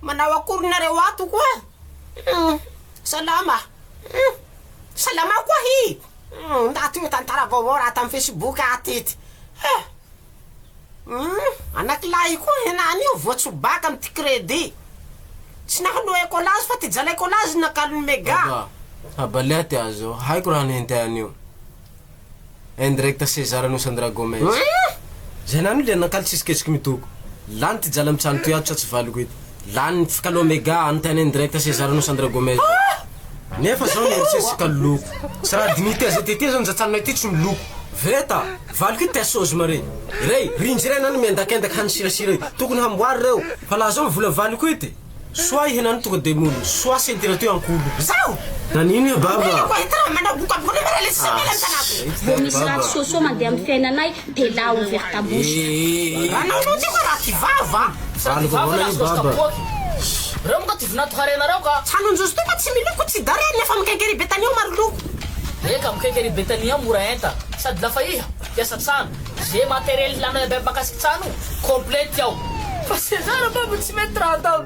Manao akory nareo ato koa? Salama. Salama koa hi. Ndaty io tantara vaovao raha tamy Facebook aty ity. Anakilahy koa henany io voatsobaka amy ty crédit. Tsy nahalo écolage fa ty jala écolage nakalo méga. Abalea ty azo, haiko raha nihentehany io. Indirecta César no Sandra Gomez. Zay nany le nakalo tsisiketsiky mitoko. Lany ty jala mitsano ty ato tsy valiko ito. Lany fikalo méga anteny indirecta César no Sandra Gomez. Nefa zao nieritseritsy kaloloko. Sy raha dignité zay tete zao njatsannay ty tsy miloko. Veta, valiko ity asôzy mare. Rey, rindry rey nany mendakendaky hanisirasira tokony hamboary reo. Fa laha zao mivola valiko ity. Soa henany tonga de mulo, soa sentira ty ankolo. Zao! Nanino ya baba? Ko hitara manabuka bukole marale semela tanako. Misy raha soso mandeha amin'ny fiainanay dia la ouvert ta bouche. Ranao ty ko raha kivava. Valiko vona baba. Reo moka ty vinato harenareo ka. Tsanonjozy to fa tsy miloko tsy dare nefa mikekery betany io maro loko. Eka mikekery betany mora enta. Sady lafa iha piasa tsano. Ze matériel ilana be bakasik tsano complète yaw. Fa César baba tsy mety raha atao.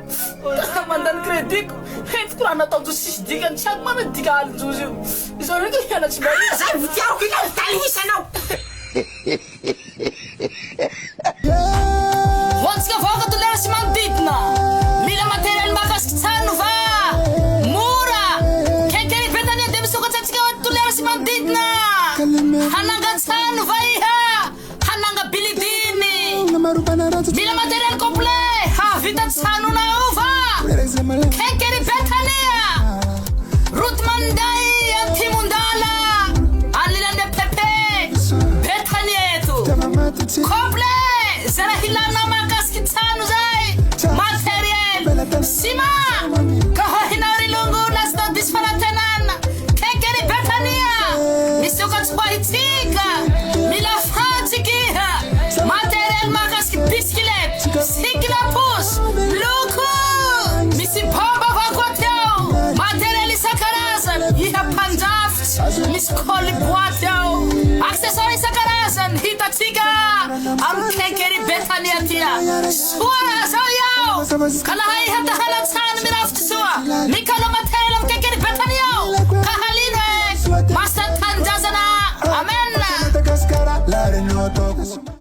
Mandany crédit ko. Entiko raha nataonjo sisy dikany tsy ako mana dika alinjozy io. Izao reka hiana tsy mahay. Zay vitiako ikaw talihisanao. Voantsika vaoka tolera sy manodidina. Mila matériel makasiky tsano va. Mora. Kekery betany dia misokatra antsika tolera sy manodidina. Hananga tsano va iha. Hananga bilidiny. Mila matériel complet. Ha vita tsano na uva. Kekery betania. Route Manday Antimundala. Alilande pepe. Betanietu. Complet. Zara hilana makasiky tsano zay. Matériel. Sima. Kaho hinari lungu nasta disfanatenana. Kekery betania. Misokats pahitika. Mila fatsikiha. Matériel makasiky bisikilety. Sikila pus. Luku. Misi bomba vakoatao. Matériel isakarazan. Iha panjafts. Miss Colly boatao. Accessory isakarazan. Hitatsika. Am kekery betania tia. Suara sao yao. Kalahai hata halatsan miraftsua. Mikalo matériel am kekery betania. Kahaline. Master tanjazana. Amen.